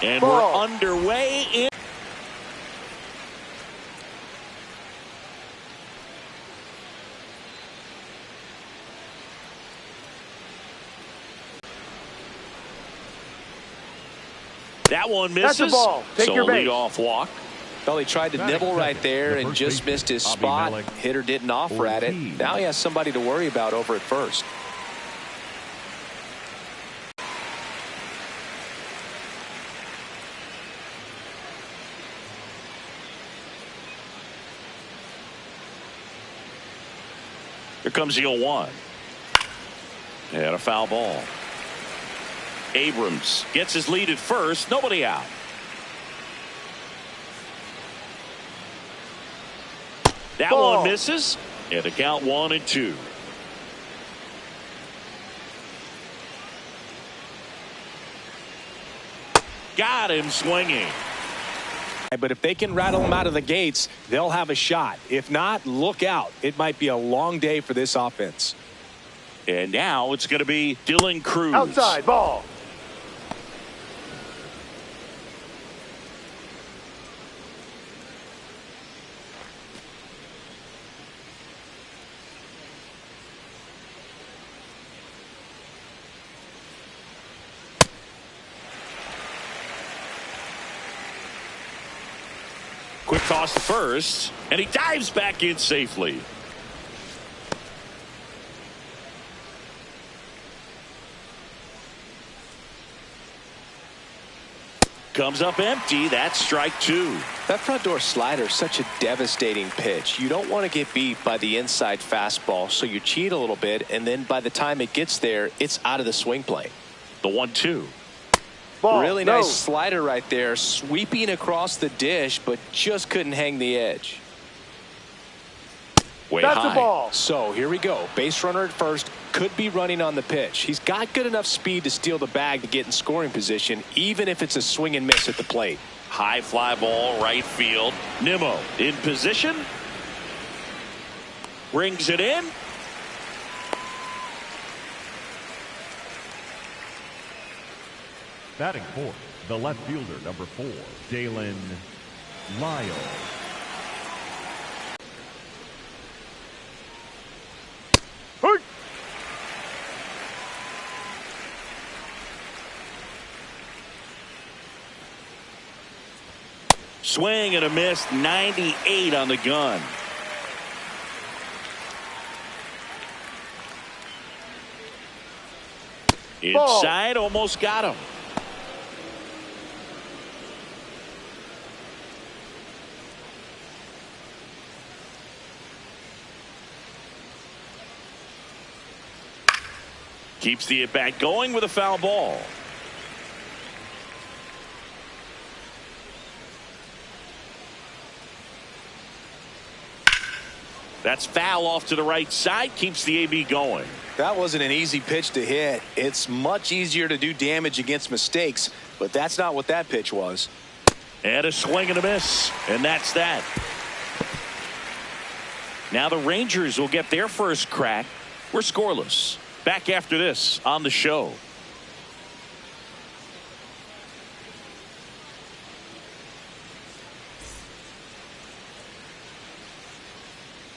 And we're underway in. That one misses. That's the ball. Take so your base. leadoff walk. Well, he tried to nibble right there and just missed his spot. Hitter didn't offer at it. Now he has somebody to worry about over at first. Here comes the 0-1. And a foul ball. Abrams gets his lead at first. Nobody out. That one misses. And the count 1-2. Got him swinging. But if they can rattle him out of the gates, they'll have a shot. If not, look out. It might be a long day for this offense. And now it's going to be Dylan Cruz. Outside ball. Quick toss to first, and he dives back in safely. Comes up empty. That's strike 2. That front door slider is such a devastating pitch. You don't want to get beat by the inside fastball, so you cheat a little bit, and then by the time it gets there, it's out of the swing plane. The 1-2. Ball, really nice slider right there, sweeping across the dish, but just couldn't hang the edge. Way That's high. a ball. So here we go. Base runner at first, could be running on the pitch. He's got good enough speed to steal the bag to get in scoring position, even if it's a swing and miss at the plate. High fly ball, right field. Nimmo in position. Rings it in. Batting fourth, the left fielder, number 4, Jalen Lyle. Swing and a miss. 98 on the gun. Inside, almost got him. Keeps the at-bat going with a foul ball. That's foul off to the right side. Keeps the AB going. That wasn't an easy pitch to hit. It's much easier to do damage against mistakes, but that's not what that pitch was. And a swing and a miss. And that's that. Now the Rangers will get their first crack. We're scoreless. Back after this on the show.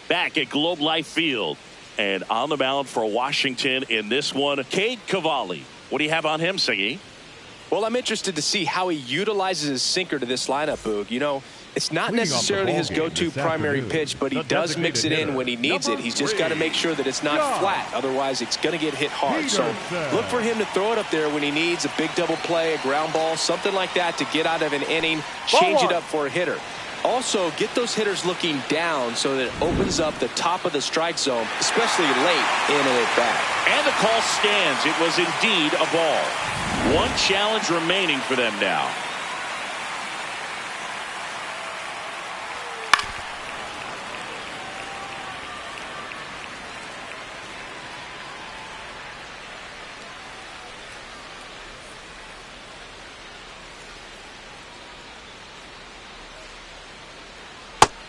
Back at Globe Life Field. And on the mound for Washington in this one, Cade Cavalli. What do you have on him, Siggy? Well, I'm interested to see how he utilizes his sinker to this lineup, Boog. You know, it's not necessarily his go-to primary pitch, but he does mix it in when he needs it. He's just got to make sure that it's not flat. Otherwise, it's going to get hit hard. So look for him to throw it up there when he needs a big double play, a ground ball, something like that to get out of an inning, change it up for a hitter. Also, get those hitters looking down so that it opens up the top of the strike zone, especially late in an at-bat. And the call stands. It was indeed a ball. One challenge remaining for them now.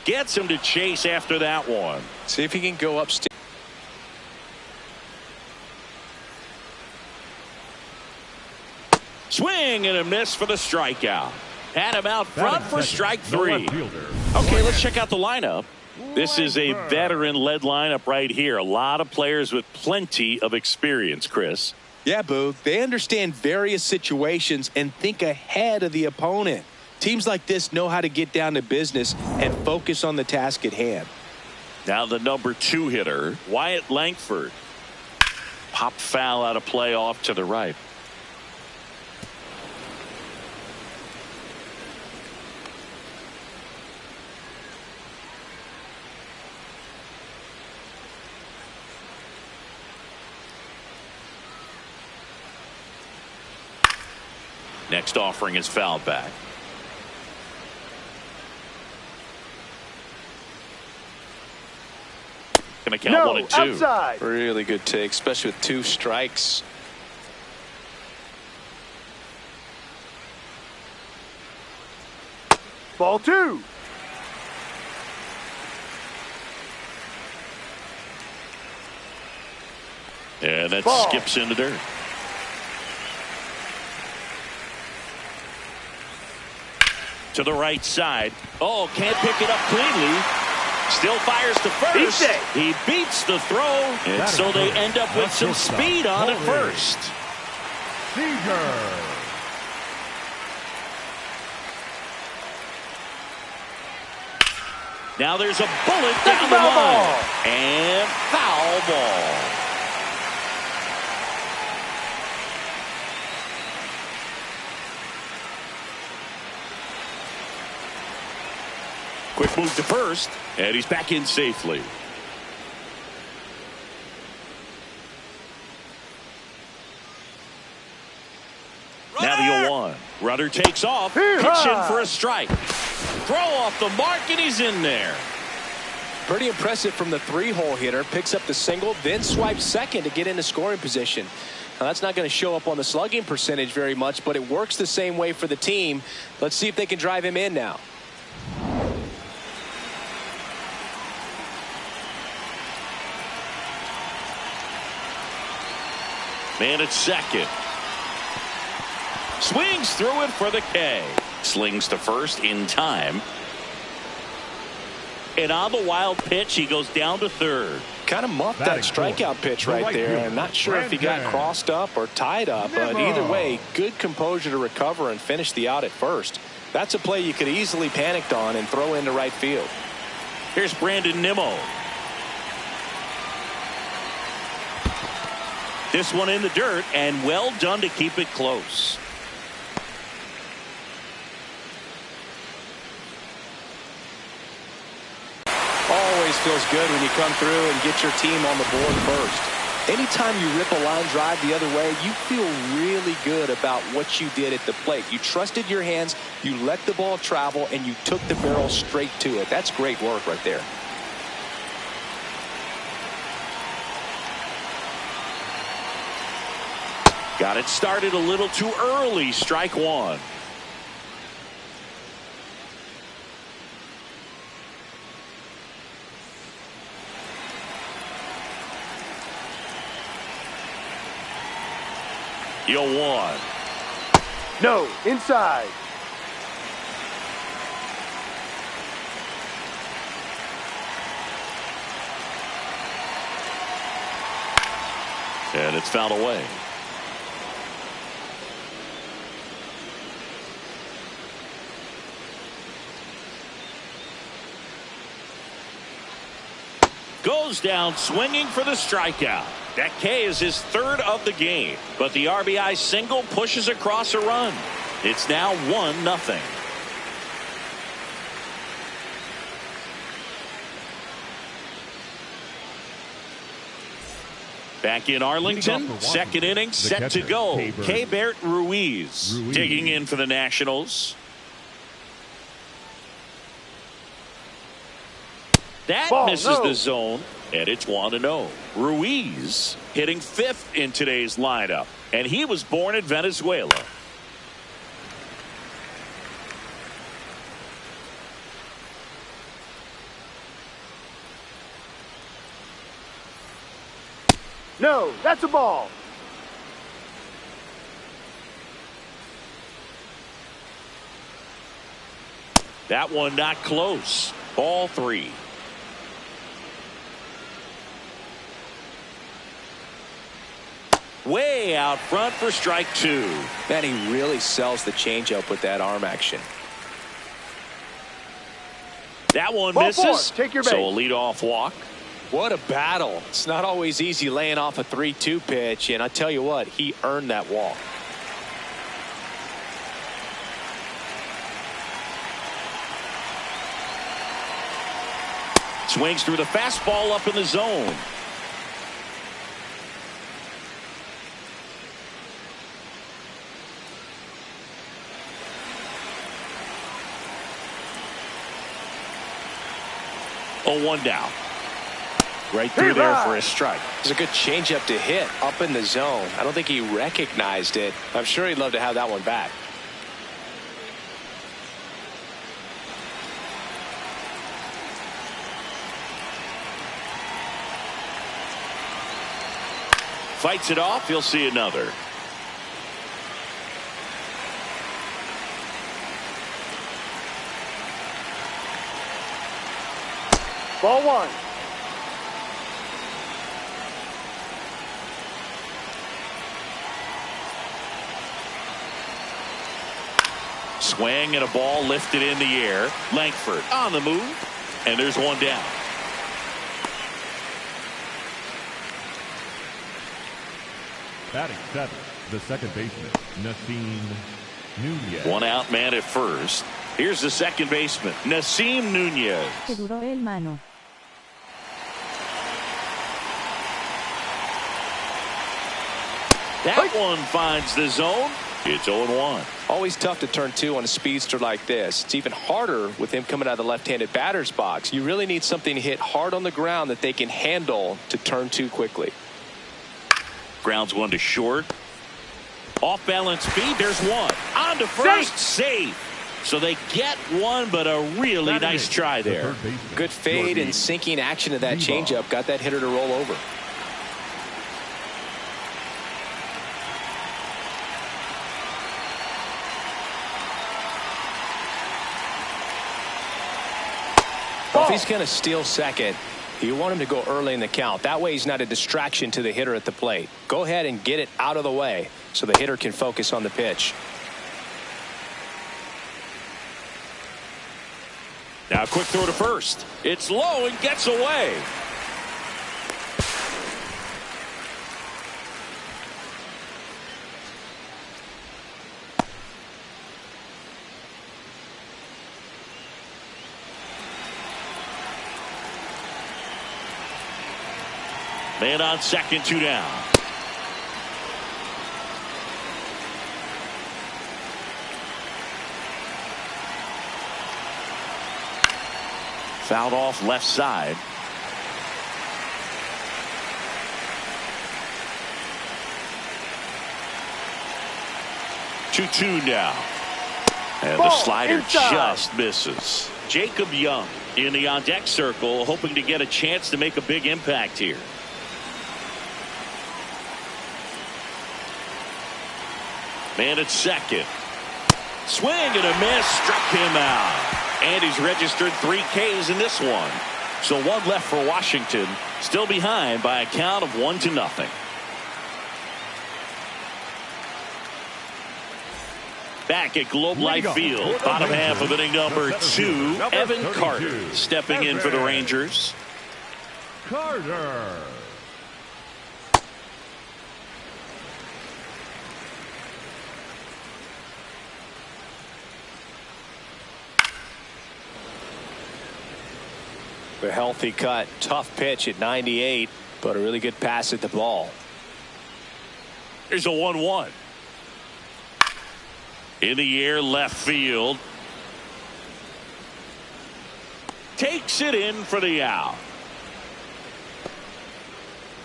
Gets him to chase after that one. See if he can go upstairs. Swing and a miss for the strikeout. Had him out front for strike three. Okay, let's check out the lineup. This is a veteran-led lineup right here. A lot of players with plenty of experience, Chris. Yeah, Boog. They understand various situations and think ahead of the opponent. Teams like this know how to get down to business and focus on the task at hand. Now the number 2 hitter, Wyatt Langford. Pop foul out of play off to the right. Next offering is fouled back. Gonna count 1 and 2. Outside. Really good take, especially with 2 strikes. Ball 2. And that Ball. skips into dirt. To the right side. Oh, can't pick it up cleanly. Still fires to first. He beats the throw. And so they end up with some speed on at first. Seager. Now there's a bullet down the line. And foul ball. Quick move to first, and he's back in safely. Now the 0-1. Runner takes off, pitch in for a strike. Throw off the mark, and he's in there. Pretty impressive from the 3-hole hitter. Picks up the single, then swipes second to get into scoring position. Now that's not going to show up on the slugging percentage very much, but it works the same way for the team. Let's see if they can drive him in now. Man at second. Swings through it for the K. Slings to first in time. And on the wild pitch, he goes down to third. Kind of muffed that strikeout pitch right there. I'm not sure if he got crossed up or tied up, but either way, good composure to recover and finish the out at first. That's a play you could easily panicked on and throw into right field. Here's Brandon Nimmo. This one in the dirt, and well done to keep it close. Always feels good when you come through and get your team on the board first. Anytime you rip a line drive the other way, you feel really good about what you did at the plate. You trusted your hands, you let the ball travel, and you took the barrel straight to it. That's great work right there. Got it started a little too early. Strike 1. The 0-1. No, inside. And it's fouled away. Goes down swinging for the strikeout. That K is his 3rd of the game, but the RBI single pushes across a run. It's now 1-0. Back in Arlington, 2nd inning set to go. Keibert Ruiz digging in for the Nationals. That misses the zone, and it's 1-0. Ruiz hitting 5th in today's lineup, and he was born in Venezuela. No, that's a ball. That one not close. Ball 3. Way out front for strike 2. Man, he really sells the changeup with that arm action. That one Ball misses. 4. Take your base. So a leadoff walk. What a battle. It's not always easy laying off a 3-2 pitch, and I tell you what, he earned that walk. Swings through the fastball up in the zone. Oh, 1 down. Right through there for a strike. It's a good changeup to hit up in the zone. I don't think he recognized it. I'm sure he'd love to have that one back. Fights it off. He'll see another. Ball 1. Swing and a ball lifted in the air. Langford on the move. And there's 1 down. Batting 7, the second baseman, Nunez. 1 out, man at first. Here's the second baseman, Nunez. Que duró el mano. That one finds the zone. It's 0-1. Always tough to turn 2 on a speedster like this. It's even harder with him coming out of the left-handed batter's box. You really need something to hit hard on the ground that they can handle to turn 2 quickly. Grounds 1 to short. Off balance speed. There's 1. On to first. Safe. So they get 1, but a really nice try there. Good fade and sinking action of that changeup. Got that hitter to roll over. Well, if he's going to steal second, you want him to go early in the count. That way he's not a distraction to the hitter at the plate. Go ahead and get it out of the way so the hitter can focus on the pitch. Now a quick throw to first. It's low and gets away. Man on second, 2 down. Fouled off left side. Two now. And the slider just misses. Jacob Young in the on deck circle, hoping to get a chance to make a big impact here. Man at second. Swing and a miss. Struck him out. And he's registered 3 Ks in this one. So 1 left for Washington. Still behind by a count of 1-0. Back at Globe Life Field. Bottom half of inning number 2. Evan Carter stepping in for the Rangers. Carter. A healthy cut, tough pitch at 98, but a really good pass at the ball. Here's a 1-1. In the air, left field. Takes it in for the out.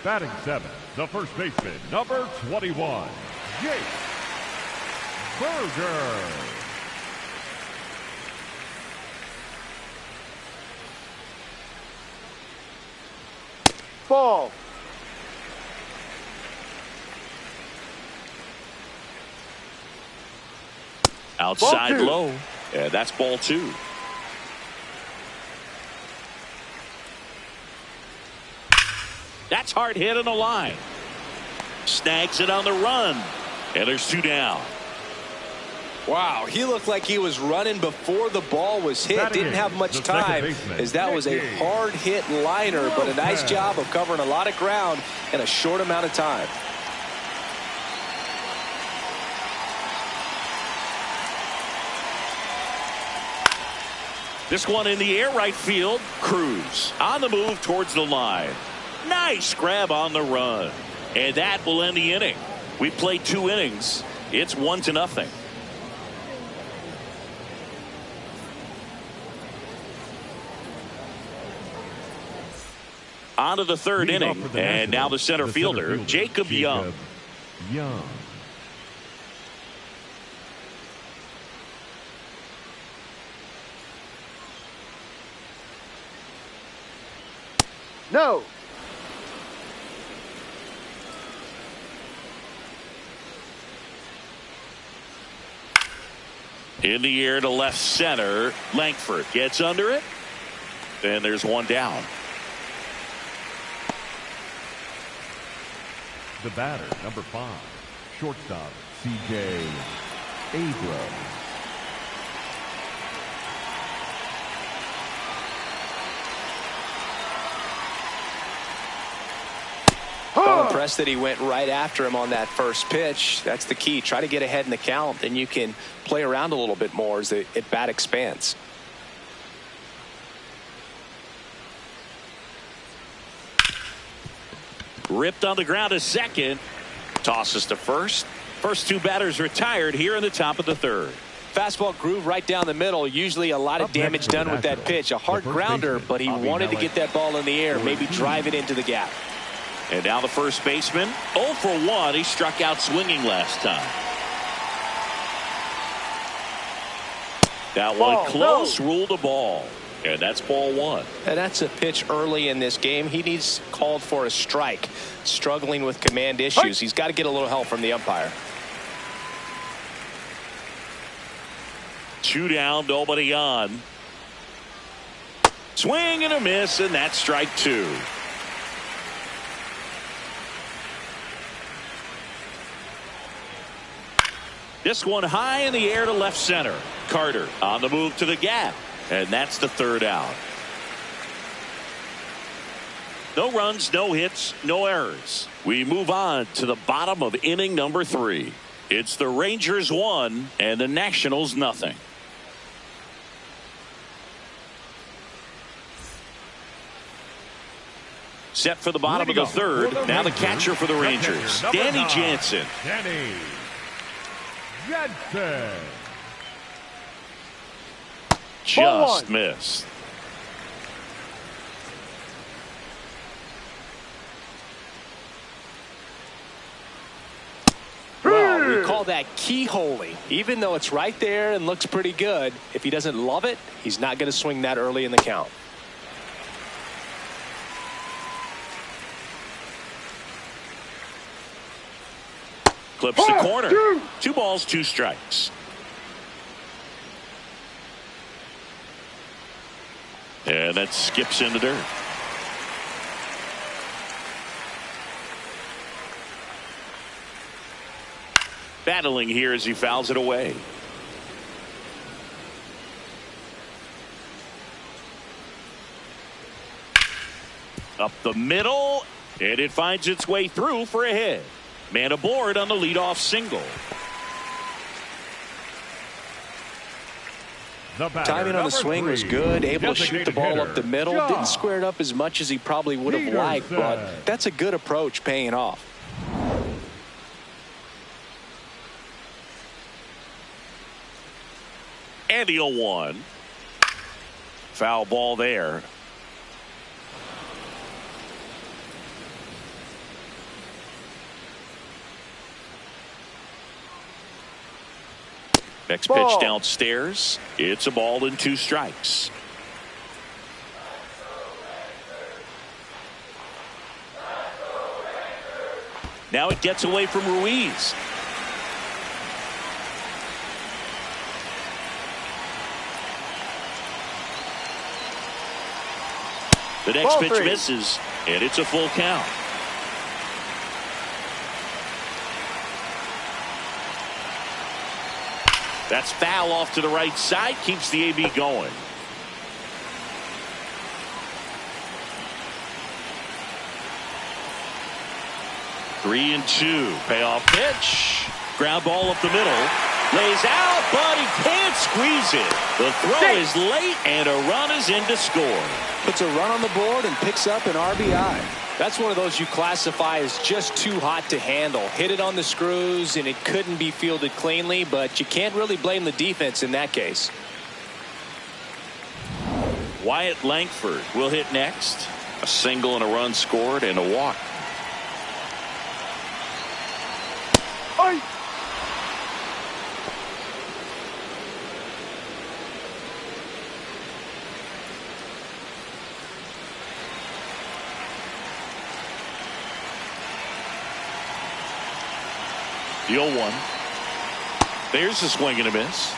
Batting 7, the first baseman, number 21, Jake Burger. Ball. Outside Ball 2. low. Yeah, that's ball 2. That's hard hit on the line. Snags it on the run. And there's 2 down. Wow, he looked like he was running before the ball was hit. Didn't have much time, as that was a hard hit liner, but a nice job of covering a lot of ground in a short amount of time. This one in the air, right field. Cruz on the move towards the line. Nice grab on the run. And that will end the inning. We played 2 innings. It's 1-0. On to the 3rd inning, and now the center fielder, Jacob Young. No. In the air to left center. Langford gets under it. And there's 1 down. The batter, number 5, shortstop, C.J. Abrams. Well, impressed that he went right after him on that first pitch. That's the key. Try to get ahead in the count, then you can play around a little bit more as the at-bat expands. Ripped on the ground to second. Tosses to first. First 2 batters retired here in the top of the 3rd. Fastball groove right down the middle. Usually a lot of damage done with that pitch. A hard grounder, but he wanted to get that ball in the air, maybe drive it into the gap. And now the first baseman, 0 for 1. He struck out swinging last time. That one close, ruled a ball. And that's ball 1. And that's a pitch early in this game. He needs called for a strike. Struggling with command issues. He's got to get a little help from the umpire. 2 down, nobody on. Swing and a miss, and that's strike 2. This one high in the air to left center. Carter on the move to the gap. And that's the 3rd out. No runs, no hits, no errors. We move on to the bottom of inning number 3. It's the Rangers 1 and the Nationals nothing. Set for the bottom of the 3rd. Now the catcher for the Rangers, Danny Jansen. Danny Jansen. Just missed. Well, we call that keyholing. Even though it's right there and looks pretty good, if he doesn't love it, he's not going to swing that early in the count. Clips the corner. 2 balls, 2 strikes. And that skips in the dirt. Battling here as he fouls it away. Up the middle, and it finds its way through for a hit. Man aboard on the leadoff single. Timing on the swing was good, able to shoot the ball up the middle. Didn't square it up as much as he probably would have liked, but that's a good approach, paying off. And the 0-1. Foul ball there. Next pitch downstairs. It's a ball and 2 strikes. Now it gets away from Ruiz. The next pitch misses, and it's a full count. That's foul off to the right side. Keeps the AB going. Three and two. Payoff pitch. Ground ball up the middle. Lays out, but he can't squeeze it. The throw is late, and a run is in to score. Puts a run on the board and picks up an RBI. That's one of those you classify as just too hot to handle. Hit it on the screws, and it couldn't be fielded cleanly, but you can't really blame the defense in that case. Wyatt Langford will hit next. A single and a run scored and a walk. Oi. The 0-1. There's a swing and a miss.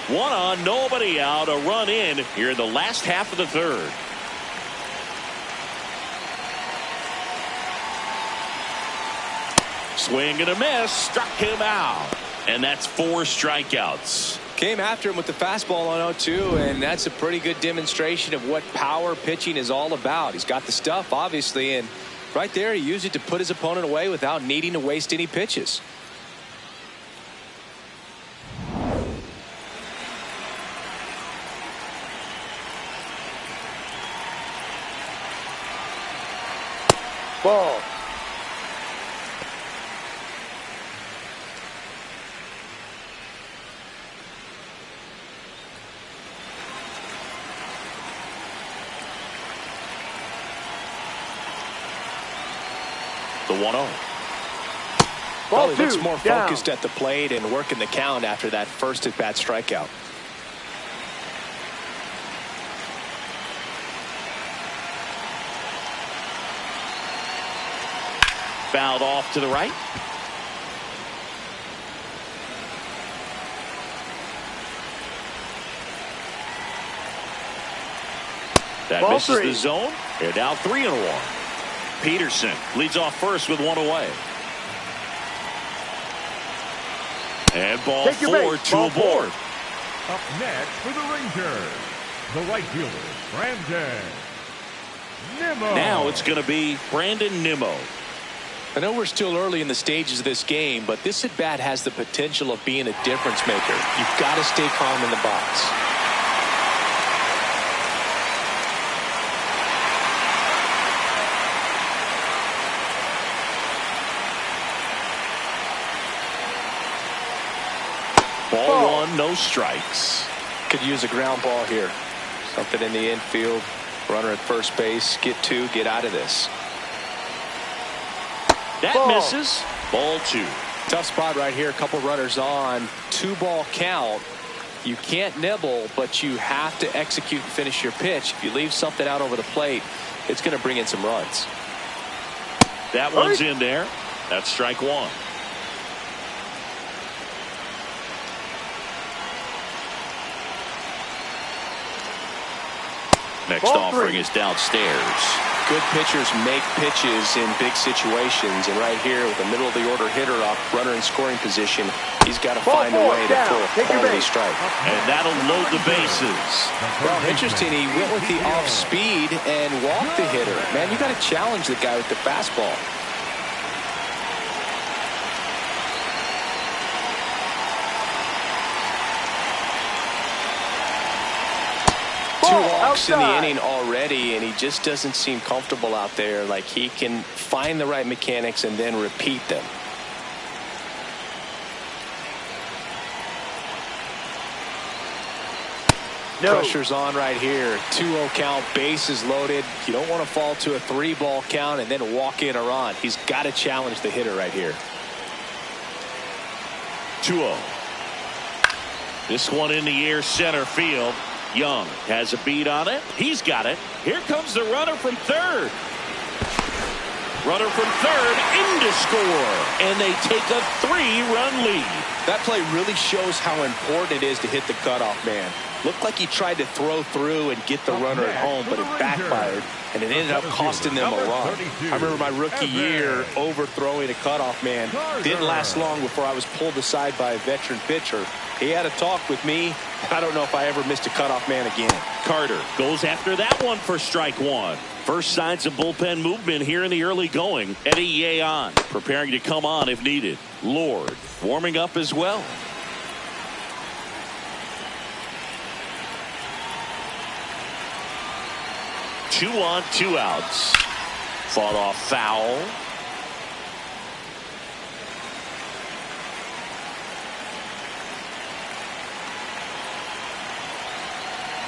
One on, nobody out, a run in here in the last half of the third. Swing and a miss, struck him out. And that's 4 strikeouts. Came after him with the fastball on 0-2, and that's a pretty good demonstration of what power pitching is all about. He's got the stuff, obviously, and right there he used it to put his opponent away without needing to waste any pitches. Ball. The 1-0. Well, he looks more focused at the plate and working the count after that first at-bat strikeout. Fouled off to the right. That Ball misses 3. the zone. They're now 3-1. Peterson leads off first with 1 away. And ball 4, 2 aboard. Up next for the Rangers, the right fielder, Brandon Nimmo. Now it's going to be Brandon Nimmo. I know we're still early in the stages of this game, but this at-bat has the potential of being a difference maker. You've got to stay calm in the box. Ball 1, no strikes. Could use a ground ball here. Something in the infield. Runner at first base. Get 2. Get out of this. That misses. Ball 2. Tough spot right here. A couple runners on. 2-ball count. You can't nibble, but you have to execute and finish your pitch. If you leave something out over the plate, it's going to bring in some runs. That one's in there. That's strike 1. Next offering is downstairs. Good pitchers make pitches in big situations, and right here with the middle of the order hitter up, runner in scoring position, he's got to find a way to pull a quality strike. And that'll load the bases. Well, interesting, he went with the off speed and walked the hitter. Man, you got to challenge the guy with the fastball. Two walks in the inning already, and he just doesn't seem comfortable out there. Like he can find the right mechanics and then repeat them. Pressure's on right here. 2-0 count, bases loaded. You don't want to fall to a 3-ball count and then walk in or on. He's got to challenge the hitter right here. 2-0. This one in the air, center field. Young has a beat on it. He's got it. Here comes the runner from third. Runner from third in to score. And they take a 3-run lead. That play really shows how important it is to hit the cutoff man. Looked like he tried to throw through and get the runner at home, but it backfired, and it ended up costing them a run. I remember my rookie year overthrowing a cutoff man. Didn't last long before I was pulled aside by a veteran pitcher. He had a talk with me. I don't know if I ever missed a cutoff man again. Carter goes after that one for strike one. First signs of bullpen movement here in the early going. Eddie Yeh on, preparing to come on if needed. Lord warming up as well. Two on, two outs. Fought off foul.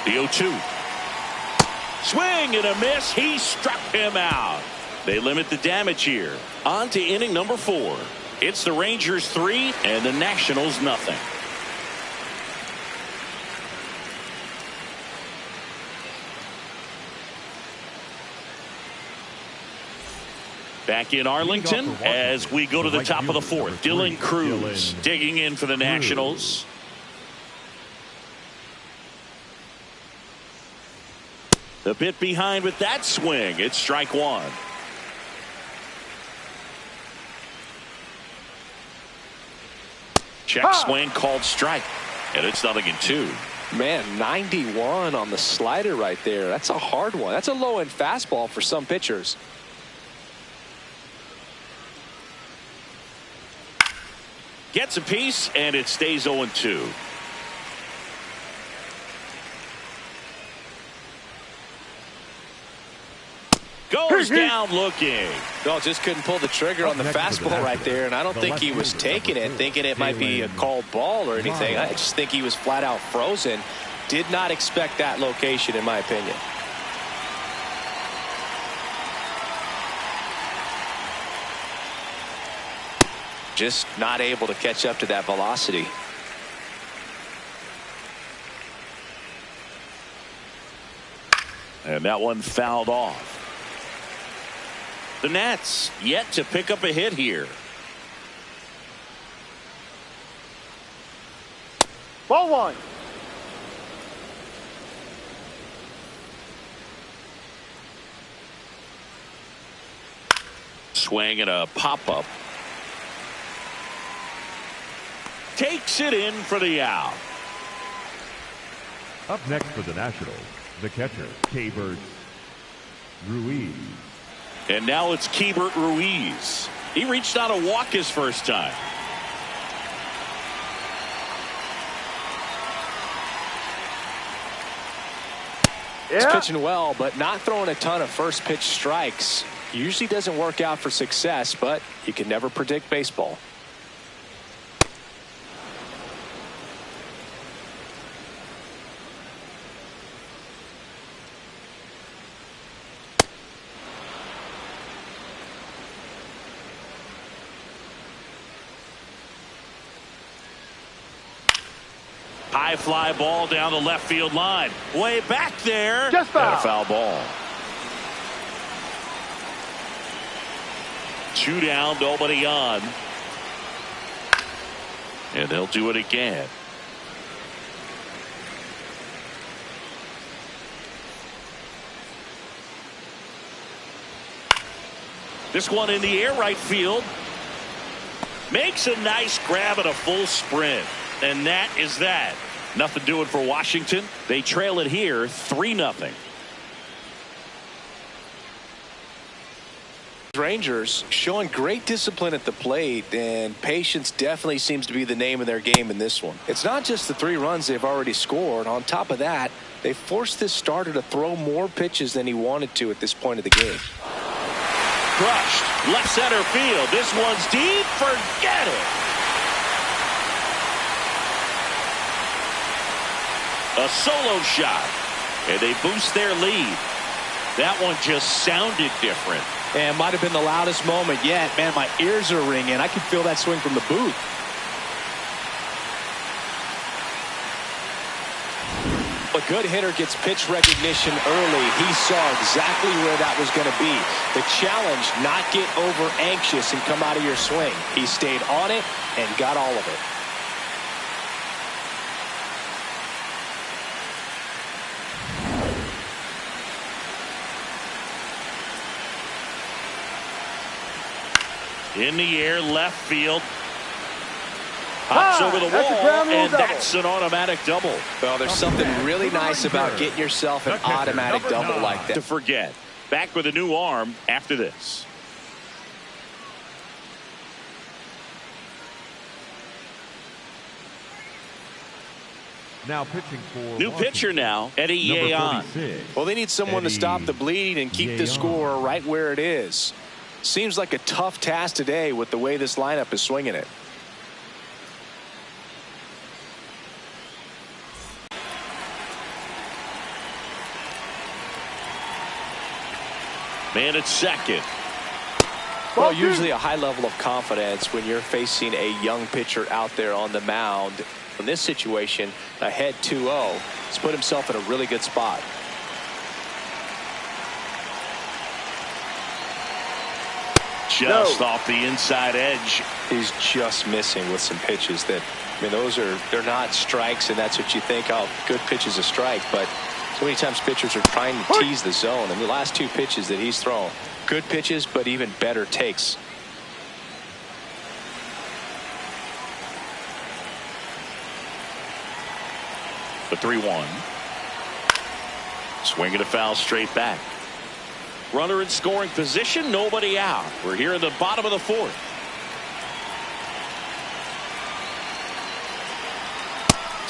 The 0-2. Swing and a miss. He struck him out. They limit the damage here. On to inning number 4. It's the Rangers 3 and the Nationals nothing. Back in Arlington as we go to the top of the 4th. Dylan Cruz digging in for the Nationals. A bit behind with that swing. It's strike one. Check swing called strike. And it's 0-2. Man, 91 on the slider right there. That's a hard one. That's a low-end fastball for some pitchers. Gets a piece, and it stays 0-2. Goes down looking. No, just couldn't pull the trigger on the fastball right there, and I don't think he was taking it, thinking it might be a called ball or anything. I just think he was flat out frozen. Did not expect that location, in my opinion. Just not able to catch up to that velocity. And that one fouled off. The Nats yet to pick up a hit here. Ball one. Swing and a pop-up. Takes it in for the out. Up next for the Nationals, the catcher, Keibert Ruiz. And now it's Keibert Ruiz. He reached out a walk his first time. He's pitching well, but not throwing a ton of first pitch strikes. Usually doesn't work out for success, but you can never predict baseball. High fly ball down the left field line. Way back there. Just foul. And a foul ball. 2 down, nobody on. And they'll do it again. This one in the air right field. Makes a nice grab at a full sprint. And that is that. Nothing doing for Washington. They trail it here 3-0. Rangers showing great discipline at the plate, and patience definitely seems to be the name of their game in this one. It's not just the 3 runs they've already scored. On top of that, they forced this starter to throw more pitches than he wanted to at this point of the game. Crushed left center field. This one's deep. Forget it. A solo shot, and they boost their lead. That one just sounded different. And might have been the loudest moment yet. Man, my ears are ringing. I can feel that swing from the booth. A good hitter gets pitch recognition early. He saw exactly where that was going to be. The challenge, not get over anxious and come out of your swing. He stayed on it and got all of it. In the air, left field. Hops over the wall, and that's an automatic double. Well, there's something really nice about getting yourself an automatic double like that. To forget. Back with a new arm after this. Now pitching for new pitcher now, Eddie Yeon. Well, they need someone to stop the bleeding and keep the score right where it is. Seems like a tough task today with the way this lineup is swinging it. Man at second. Well, usually a high level of confidence when you're facing a young pitcher out there on the mound. In this situation, ahead 2-0, he's put himself in a really good spot. Just off the inside edge. He's just missing with some pitches that, I mean, they're not strikes, and that's what you think, oh, good pitch is a strike, but so many times pitchers are trying to tease the zone, and the last two pitches that he's thrown, good pitches, but even better takes. The 3-1. Swing and a foul straight back. Runner in scoring position, nobody out. We're here in the bottom of the fourth.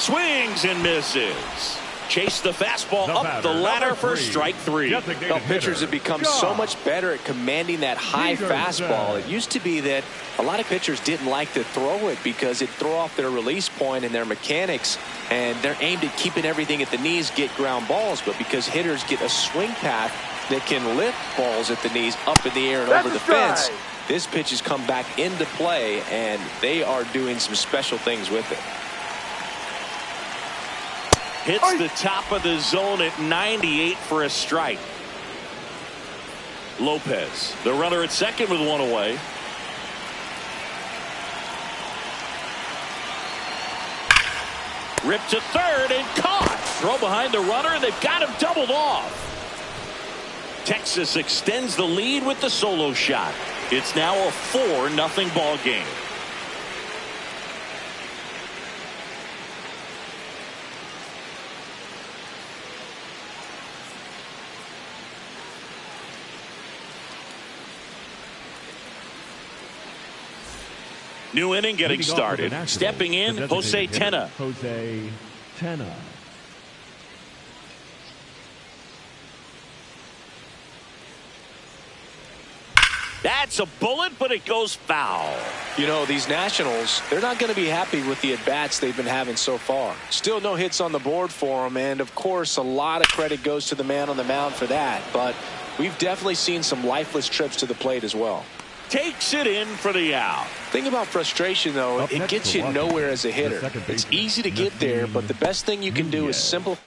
Swings and misses. Chase the fastball up the ladder for strike three. Well, pitchers have become so much better at commanding that high fastball. It used to be that a lot of pitchers didn't like to throw it because it'd throw off their release point and their mechanics, and they're aimed at keeping everything at the knees, get ground balls. But because hitters get a swing path that can lift balls at the knees up in the air and over the fence, this pitch has come back into play, and they are doing some special things with it. Hits the top of the zone at 98 for a strike. Lopez, the runner at second with one away. Ripped to third and caught. Throw behind the runner, and they've got him doubled off. Texas extends the lead with the solo shot. It's now a 4-0 ball game. New inning getting started. Stepping in, Jose Tena. Jose Tena. That's a bullet, but it goes foul. You know, these Nationals, they're not going to be happy with the at-bats they've been having so far. Still no hits on the board for them, and of course, a lot of credit goes to the man on the mound for that. But we've definitely seen some lifeless trips to the plate as well. Takes it in for the out. Thing about frustration, though, it gets you nowhere as a hitter. It's easy to get there, but the best thing you can do is simplify.